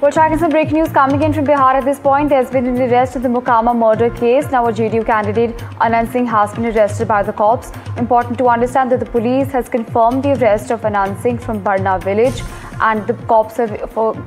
We're tracking some breaking news coming in from Bihar at this point. There's been an arrest in the Mokama murder case. Now a JDU candidate, Anand Singh, has been arrested by the cops. Important to understand that the police has confirmed the arrest of Anand Singh from Barna village, and the cops have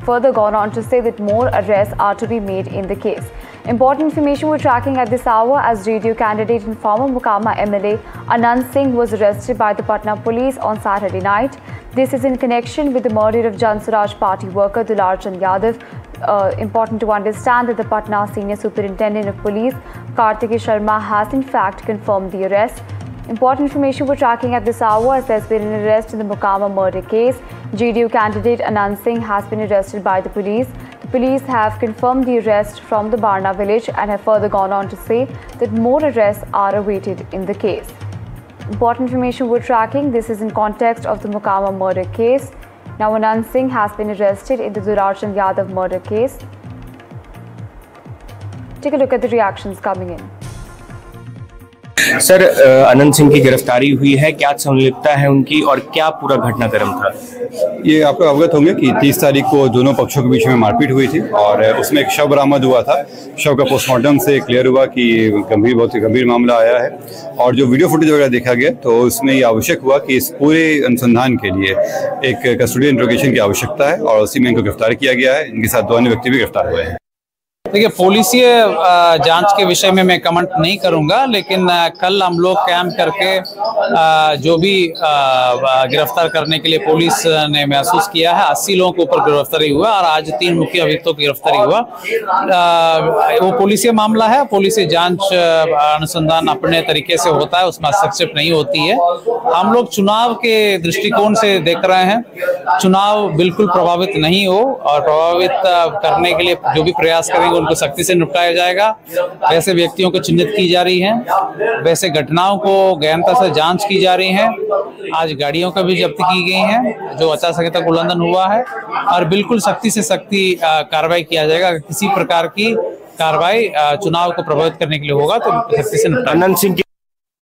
further gone on to say that more arrests are to be made in the case. Important information we're tracking at this hour, as JDU candidate and former Mokama MLA Anand Singh was arrested by the Patna police on Saturday night. This is in connection with the murder of Jan Swaraj party worker Dular Chand Yadav. Important to understand that the Patna Senior Superintendent of Police Kartikeya Sharma has in fact confirmed the arrest. Important information we're tracking at this hour, as there's been an arrest in the Mokama murder case. JDU candidate Anand Singh has been arrested by the police. The police have confirmed the arrest from the Barna village and have further gone on to say that more arrests are awaited in the case. Important information we're tracking. This is in context of the Mokama murder case. Now Anand Singh has been arrested in the Dular Chand Yadav murder case. Take a look at the reactions coming in. Sir, Anant Singh की गिरफ्तारी हुई है, क्या संलिप्तता है उनकी और क्या पूरा घटनाक्रम था? ये आपको अवगत होंगे कि 30 तारीख को दोनों पक्षों के बीच में मारपीट हुई थी और उसमें एक शव बरामद हुआ था। शव का पोस्टमार्टम से क्लियर हुआ कि बहुत ही गंभीर मामला आया है, और जो वीडियो फुटेज वगैरह देखा गया तो उसमें ये आवश्यक हुआ कि इस पूरे अनुसंधान के लिए एक कस्टोडियल इंट्रोगेशन की आवश्यकता है, और उसी में इनको गिरफ्तार किया गया है। इनके साथ 2 अन्य व्यक्ति भी गिरफ्तार हुए हैं। देखिए, पुलिसीय जांच के विषय में मैं कमेंट नहीं करूंगा, लेकिन कल हम लोग कैंप करके जो भी गिरफ्तार करने के लिए पुलिस ने महसूस किया है, 80 लोगों के ऊपर गिरफ्तारी हुआ और आज 3 मुख्य अभियुक्तों की गिरफ्तारी हुआ। वो पुलिसीय मामला है, पुलिसीय जांच अनुसंधान अपने तरीके से होता है, उसमें हस्तक्षेप नहीं होती है। हम लोग चुनाव के दृष्टिकोण से देख रहे हैं, चुनाव बिल्कुल प्रभावित नहीं हो और प्रभावित करने के लिए जो भी प्रयास करेंगे उनको सख्ती से निपटाया जाएगा। वैसे व्यक्तियों को चिन्हित की जा रही हैं, वैसे घटनाओं को गहनता से जांच की जा रही है। आज गाड़ियों का भी जब्त की गई हैं जो आचार संहिता का उल्लंघन हुआ है, और बिल्कुल सख्ती से सख्ती कार्रवाई किया जाएगा। किसी प्रकार की कार्रवाई चुनाव को प्रभावित करने के लिए होगा तो सख्ती से निपटाया।